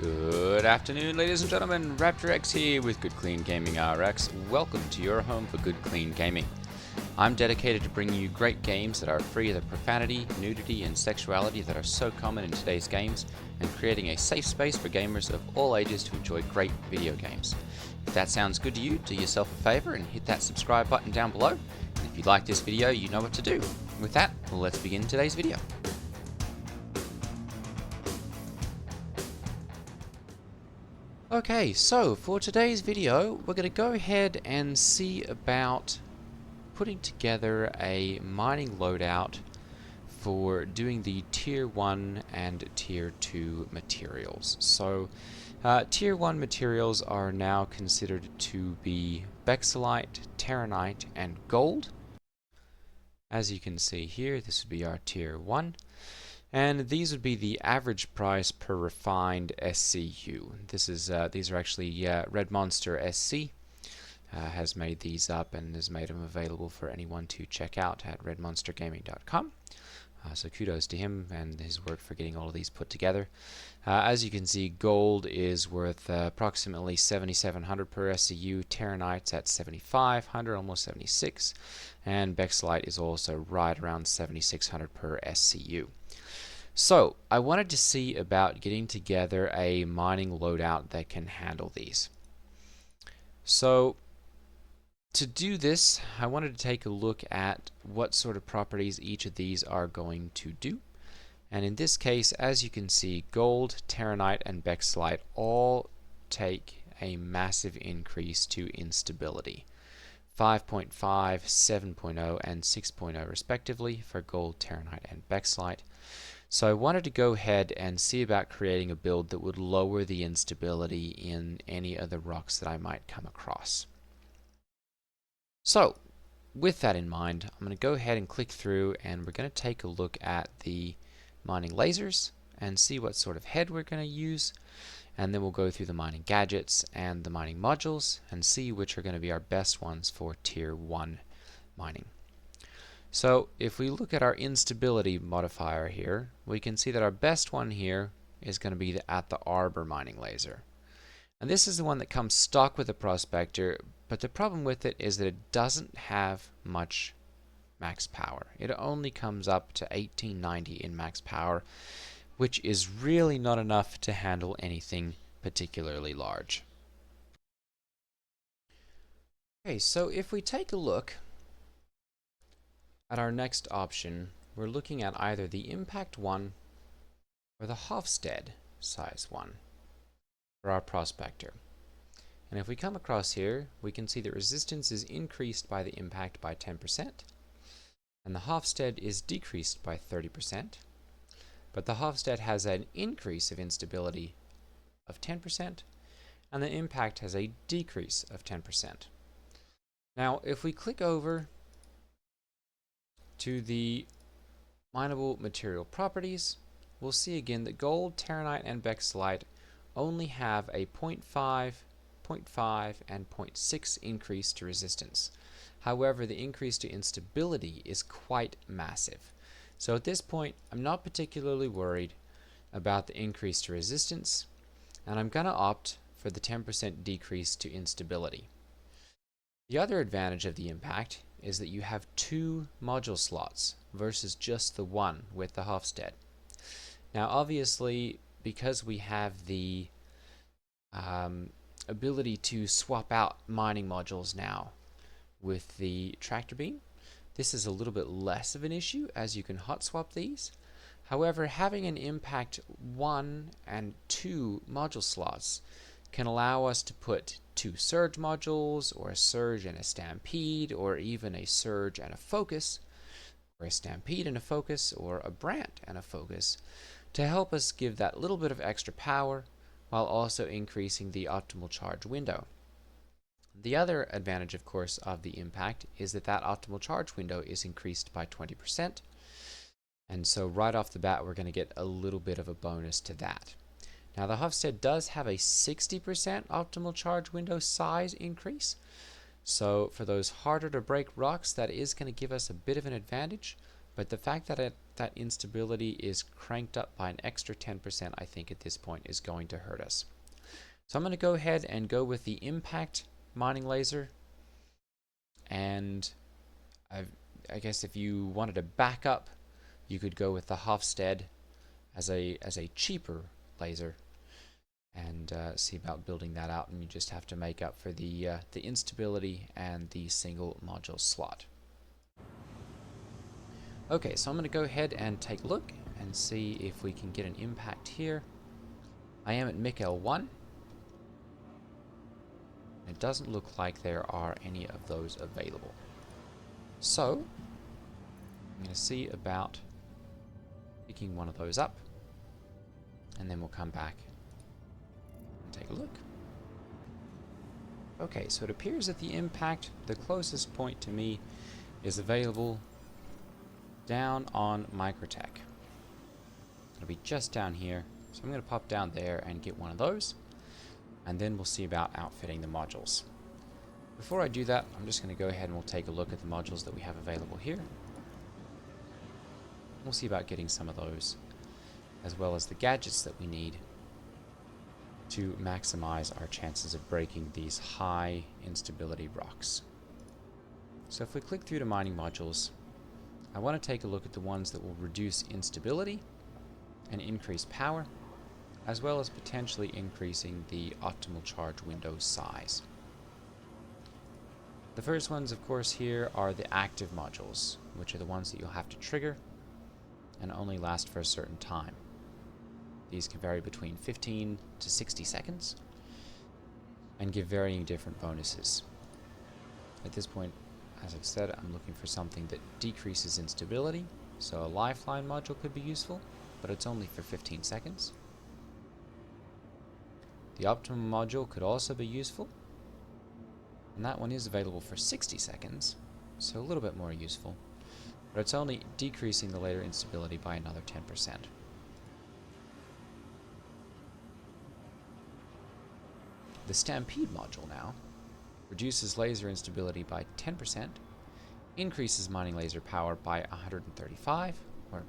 Good afternoon, ladies and gentlemen. Raptor X here with Good Clean Gaming RX. Welcome to your home for Good Clean Gaming. I'm dedicated to bringing you great games that are free of the profanity, nudity, and sexuality that are so common in today's games, and creating a safe space for gamers of all ages to enjoy great video games. If that sounds good to you, do yourself a favor and hit that subscribe button down below. And if you like this video, you know what to do. With that, let's begin today's video. Okay, so for today's video, we're going to go ahead and see about putting together a mining loadout for doing the Tier 1 and Tier 2 materials. So, Tier 1 materials are now considered to be Bexelite, Terranite, and Gold. As you can see here, this would be our Tier 1. And these would be the average price per refined SCU. These are actually Red Monster SC has made these up and has made them available for anyone to check out at redmonstergaming.com. So kudos to him and his work for getting all of these put together. As you can see, gold is worth approximately 7,700 per SCU, Terranite's at 7,500, almost 76, and Bexelite is also right around 7,600 per SCU. So, I wanted to see about getting together a mining loadout that can handle these. So, to do this, I wanted to take a look at what sort of properties each of these are going to do. And in this case, as you can see, gold, Terranite, and Bexelite all take a massive increase to instability. 5.5, 7.0, and 6.0 respectively for gold, Terranite, and Bexelite. So I wanted to go ahead and see about creating a build that would lower the instability in any of the rocks that I might come across. So, with that in mind, I'm going to go ahead and click through and we're going to take a look at the mining lasers and see what sort of head we're going to use. And then we'll go through the mining gadgets and the mining modules and see which are going to be our best ones for Tier 1 mining. So if we look at our instability modifier here, we can see that our best one here is going to be at the Arbor mining laser. And this is the one that comes stock with the Prospector, but the problem with it is that it doesn't have much max power. It only comes up to 1890 in max power, which is really not enough to handle anything particularly large. Okay, so if we take a look at our next option, we're looking at either the Impact 1 or the Hofstede size 1 for our Prospector. And if we come across here, we can see that resistance is increased by the Impact by 10%, and the Hofstede is decreased by 30%, but the Hofstede has an increase of instability of 10%, and the Impact has a decrease of 10%. Now, if we click over to the mineable material properties, we'll see again that gold, Terranite, and Bexelite only have a 0.5, 0.5, and 0.6 increase to resistance. However, the increase to instability is quite massive. So at this point, I'm not particularly worried about the increase to resistance, and I'm going to opt for the 10% decrease to instability. The other advantage of the Impact is that you have 2 module slots versus just the one with the Hofstede. Now obviously, because we have the ability to swap out mining modules now with the tractor beam, this is a little bit less of an issue as you can hot swap these. However, having an Impact 1 and 2 module slots can allow us to put 2 surge modules, or a surge and a stampede, or even a surge and a focus, or a stampede and a focus, or a brant and a focus, to help us give that little bit of extra power while also increasing the optimal charge window. The other advantage, of course, of the Impact is that that optimal charge window is increased by 20%, and so right off the bat we're going to get a little bit of a bonus to that. Now the Hofstede does have a 60% optimal charge window size increase, so for those harder to break rocks that is going to give us a bit of an advantage, but the fact that it that instability is cranked up by an extra 10%, I think at this point is going to hurt us. So I'm going to go ahead and go with the impact mining laser, and I guess if you wanted to back up, you could go with the Hofstede as a cheaper laser, and see about building that out, and you just have to make up for the instability and the single module slot. Okay, so I'm going to go ahead and take a look and see if we can get an impact here. I am at MIC L1. It doesn't look like there are any of those available. So I'm going to see about picking one of those up, and then we'll come back and take a look. Okay, so it appears that the impact, the closest point to me, is available down on Microtech. It'll be just down here, so I'm going to pop down there and get one of those, and then we'll see about outfitting the modules. Before I do that, I'm just going to go ahead and we'll take a look at the modules that we have available here. We'll see about getting some of those, as well as the gadgets that we need to maximize our chances of breaking these high instability rocks. So if we click through to mining modules, I want to take a look at the ones that will reduce instability and increase power, as well as potentially increasing the optimal charge window size. The first ones, of course, here are the active modules, which are the ones that you'll have to trigger and only last for a certain time. These can vary between 15 to 60 seconds and give varying different bonuses. At this point, as I've said, I'm looking for something that decreases instability, so a lifeline module could be useful, but it's only for 15 seconds. The optimum module could also be useful, and that one is available for 60 seconds, so a little bit more useful, but it's only decreasing the later instability by another 10%. The Stampede module now reduces laser instability by 10%, increases mining laser power by 135, or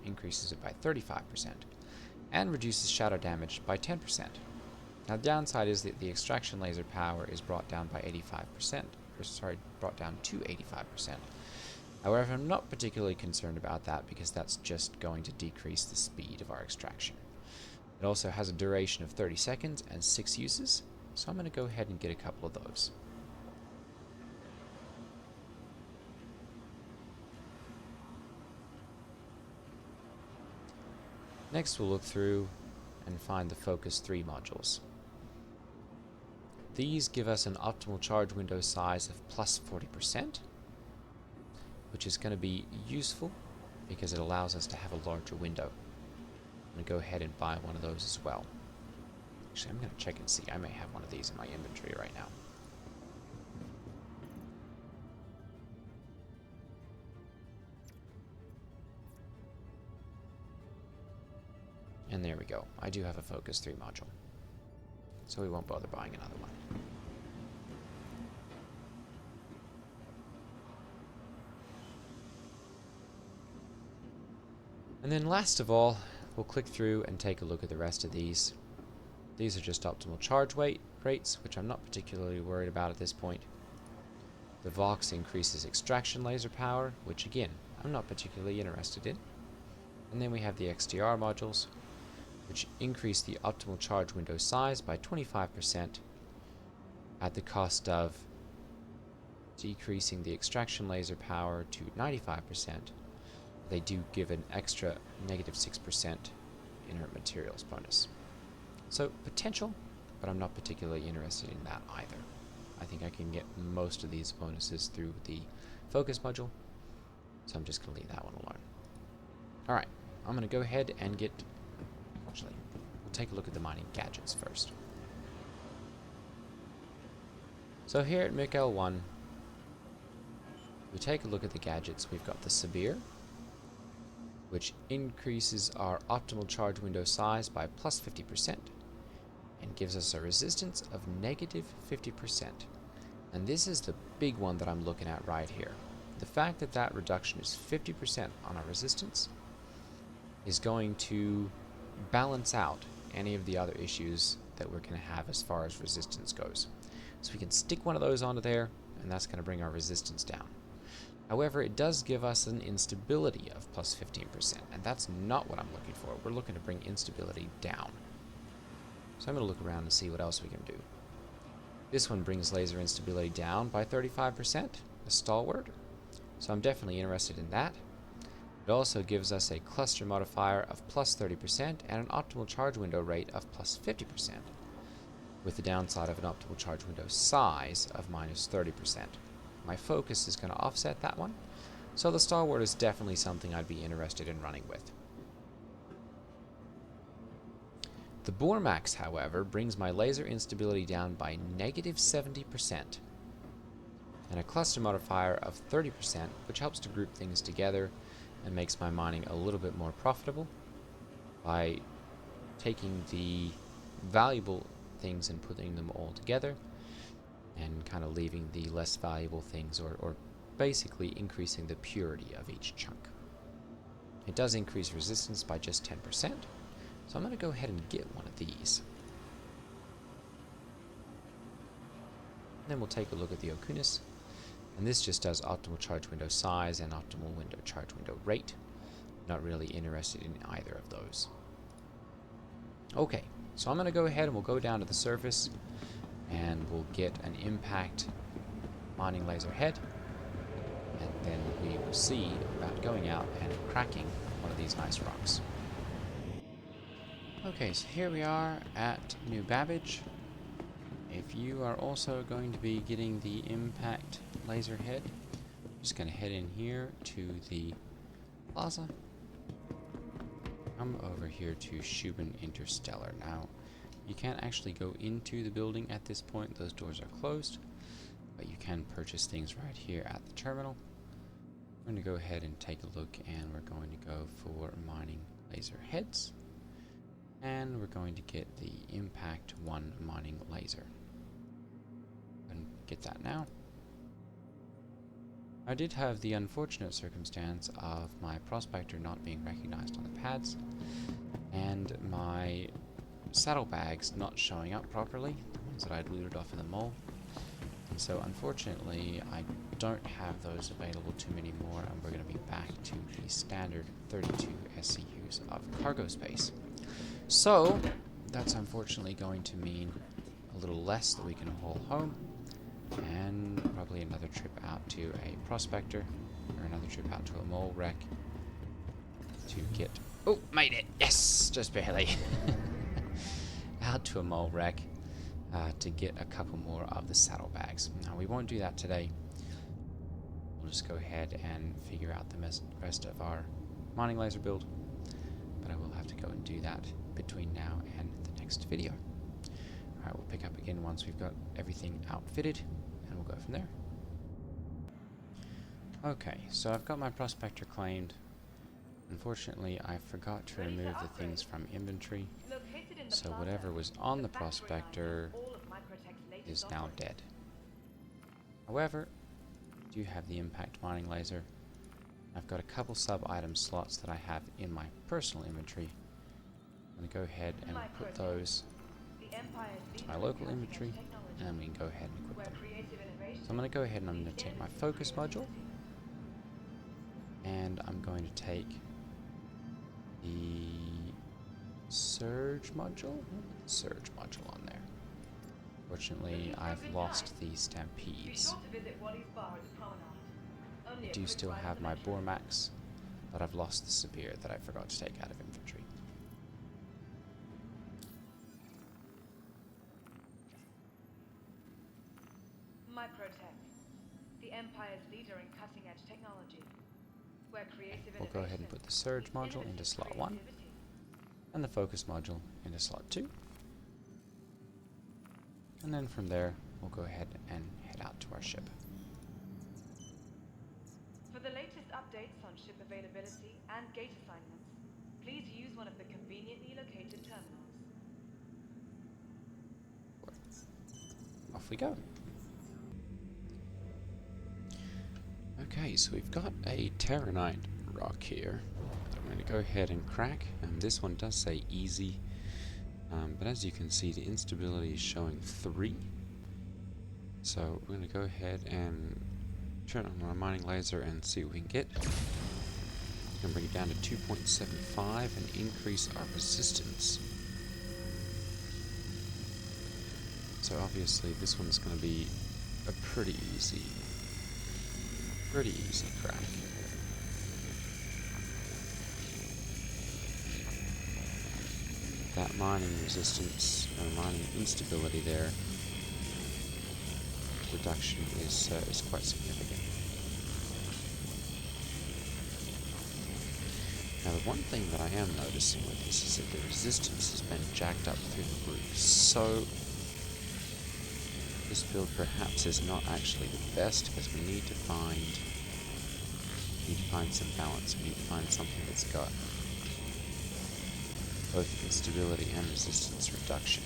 increases it by 35%, and reduces shadow damage by 10%. Now the downside is that the extraction laser power is brought down by 85%, brought down to 85%. However, I'm not particularly concerned about that because that's just going to decrease the speed of our extraction. It also has a duration of 30 seconds and 6 uses, so I'm going to go ahead and get a couple of those. Next we'll look through and find the Focus 3 modules. These give us an optimal charge window size of plus 40%, which is going to be useful because it allows us to have a larger window. I'm going to go ahead and buy one of those as well. Actually, I'm going to check and see. I may have one of these in my inventory right now. And there we go. I do have a Focus 3 module, so we won't bother buying another one. And then last of all, we'll click through and take a look at the rest of these. These are just optimal charge rates, which I'm not particularly worried about at this point. The Vox increases extraction laser power, which again, I'm not particularly interested in. And then we have the XDR modules, which increase the optimal charge window size by 25% at the cost of decreasing the extraction laser power to 95%. They do give an extra negative 6% inert materials bonus. So potential, but I'm not particularly interested in that either. I think I can get most of these bonuses through the Focus module, so I'm just going to leave that one alone. Alright, I'm going to go ahead and we'll take a look at the mining gadgets first. So here at MIC L1, we take a look at the gadgets. We've got the Severe, which increases our optimal charge window size by plus 50% and gives us a resistance of negative 50%. And this is the big one that I'm looking at right here. The fact that that reduction is 50% on our resistance is going to balance out any of the other issues that we're going to have as far as resistance goes. So we can stick one of those onto there, and that's going to bring our resistance down. However, it does give us an instability of plus 15%, and that's not what I'm looking for. We're looking to bring instability down. So I'm going to look around and see what else we can do. This one brings laser instability down by 35%, a stalwart. So I'm definitely interested in that. It also gives us a cluster modifier of plus 30% and an optimal charge window rate of plus 50%, with the downside of an optimal charge window size of minus 30%. My focus is going to offset that one, so the stalwart is definitely something I'd be interested in running with. The Bormax, however, brings my laser instability down by negative 70%, and a cluster modifier of 30%, which helps to group things together and makes my mining a little bit more profitable by taking the valuable things and putting them all together and kind of leaving the less valuable things, or basically increasing the purity of each chunk. It does increase resistance by just 10%, so I'm going to go ahead and get one of these. Then we'll take a look at the Okunus, and this just does optimal charge window size and optimal charge window rate. Not really interested in either of those. Okay, so I'm going to go ahead and we'll go down to the surface and we'll get an impact mining laser head, and then we will see about going out and cracking one of these nice rocks. Okay, so here we are at New Babbage. If you are also going to be getting the impact laser head, I'm just going to head in here to the plaza. Come over here to Shubin Interstellar. Now, you can't actually go into the building at this point, those doors are closed, but you can purchase things right here at the terminal. I'm going to go ahead and take a look, and we're going to go for mining laser heads, and we're going to get the Impact 1 mining laser. And get that now. I did have the unfortunate circumstance of my Prospector not being recognized on the pads, and my saddlebags not showing up properly, the ones that I'd looted off in the mall. And so unfortunately I don't have those available to me anymore, and we're going to be back to the standard 32 SCUs of cargo space. So that's unfortunately going to mean a little less that we can haul home, and probably another trip out to a Prospector, or another trip out to a mole wreck to get... Oh, made it! Yes! Just barely. Out to a mole wreck to get a couple more of the saddlebags. Now, we won't do that today. We'll just go ahead and figure out the rest of our mining laser build, but I will have to go and do that between now and the next video. Alright, we'll pick up again once we've got everything outfitted, and we'll go from there. Okay, so I've got my Prospector claimed. Unfortunately, I forgot to remove the things from inventory, so whatever was on the Prospector is now dead. However, I do have the impact mining laser. I've got a couple sub-item slots that I have in my personal inventory. I'm going to go ahead and put those to my local inventory, and then we can go ahead and equip them. So I'm going to go ahead and I'm going to take my focus module, and I'm going to take the surge module. Surge module on there. Fortunately, I've lost the stampedes. I do still have my Bormax, but I've lost the Spear that I forgot to take out of inventory. The Empire's leader in cutting-edge technology. Where creative We'll go ahead and put the surge module into slot 1, and the focus module into slot 2. And then from there, we'll go ahead and head out to our ship. For the latest updates on ship availability and gate assignments, please use one of the conveniently located terminals. Off we go. Okay, so we've got a Terranite rock here that I'm going to go ahead and crack. This one does say easy, but as you can see, the instability is showing 3. So we're going to go ahead and turn on our mining laser and see what we can get. We're going to bring it down to 2.75 and increase our resistance. So obviously this one's going to be a pretty easy crack. That mining resistance, or mining instability there, reduction is quite significant. Now the one thing that I am noticing with this is that the resistance has been jacked up through the roof, so this build perhaps is not actually the best, because we need to find some balance. We need to find something that's got both instability and resistance reduction.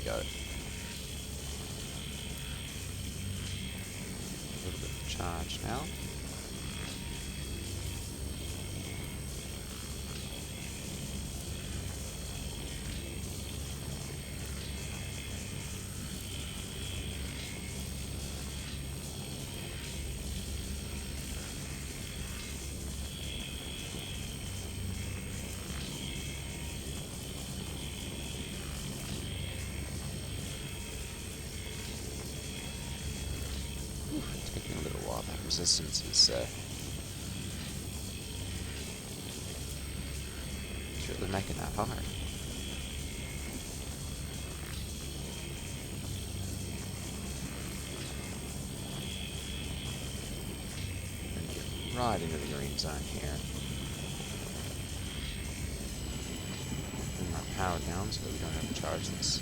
Go. A little bit of charge now. Taking a little while. That resistance is surely making that hard. And get right into the green zone here. Bring our power down so that we don't have to charge this.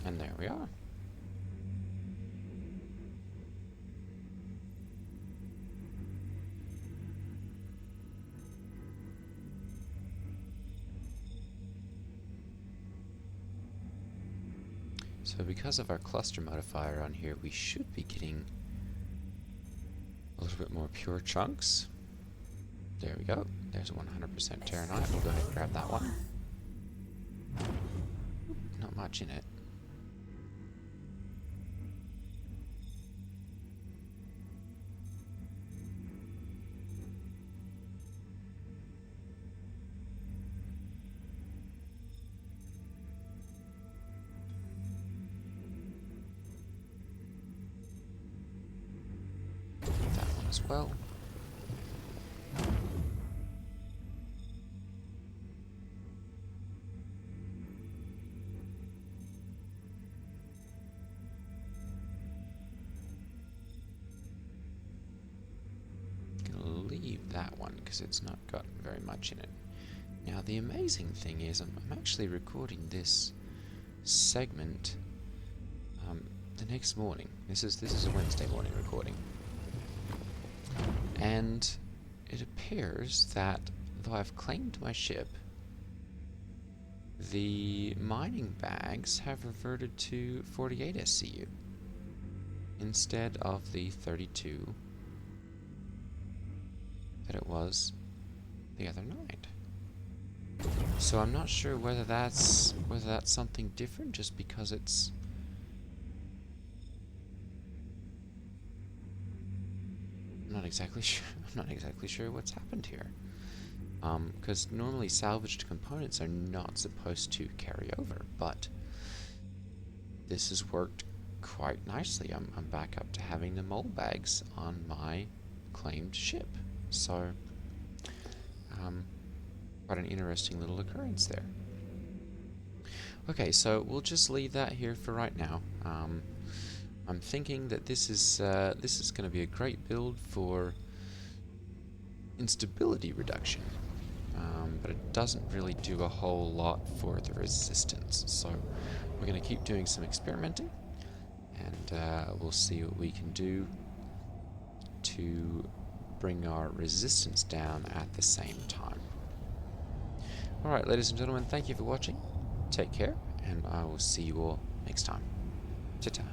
And there we are. So because of our cluster modifier on here, we should be getting a little bit more pure chunks. There we go. There's a 100% Terranite. We'll go ahead and grab that one. Not much in it. As well. Gonna leave that one because it's not got very much in it. Now the amazing thing is I'm actually recording this segment the next morning. This is a Wednesday morning recording. And it appears that, though I've claimed my ship, the mining bags have reverted to 48 SCU. instead of the 32 that it was the other night. So I'm not sure whether that's something different, just because it's... I'm not exactly sure. I'm not exactly sure what's happened here. Because normally salvaged components are not supposed to carry over, but this has worked quite nicely. I'm back up to having the mole bags on my claimed ship. So, quite an interesting little occurrence there. Okay, so we'll just leave that here for right now. I'm thinking that this is going to be a great build for instability reduction, but it doesn't really do a whole lot for the resistance. So we're going to keep doing some experimenting, and we'll see what we can do to bring our resistance down at the same time. Alright, ladies and gentlemen, thank you for watching. Take care, and I will see you all next time. Ta-ta.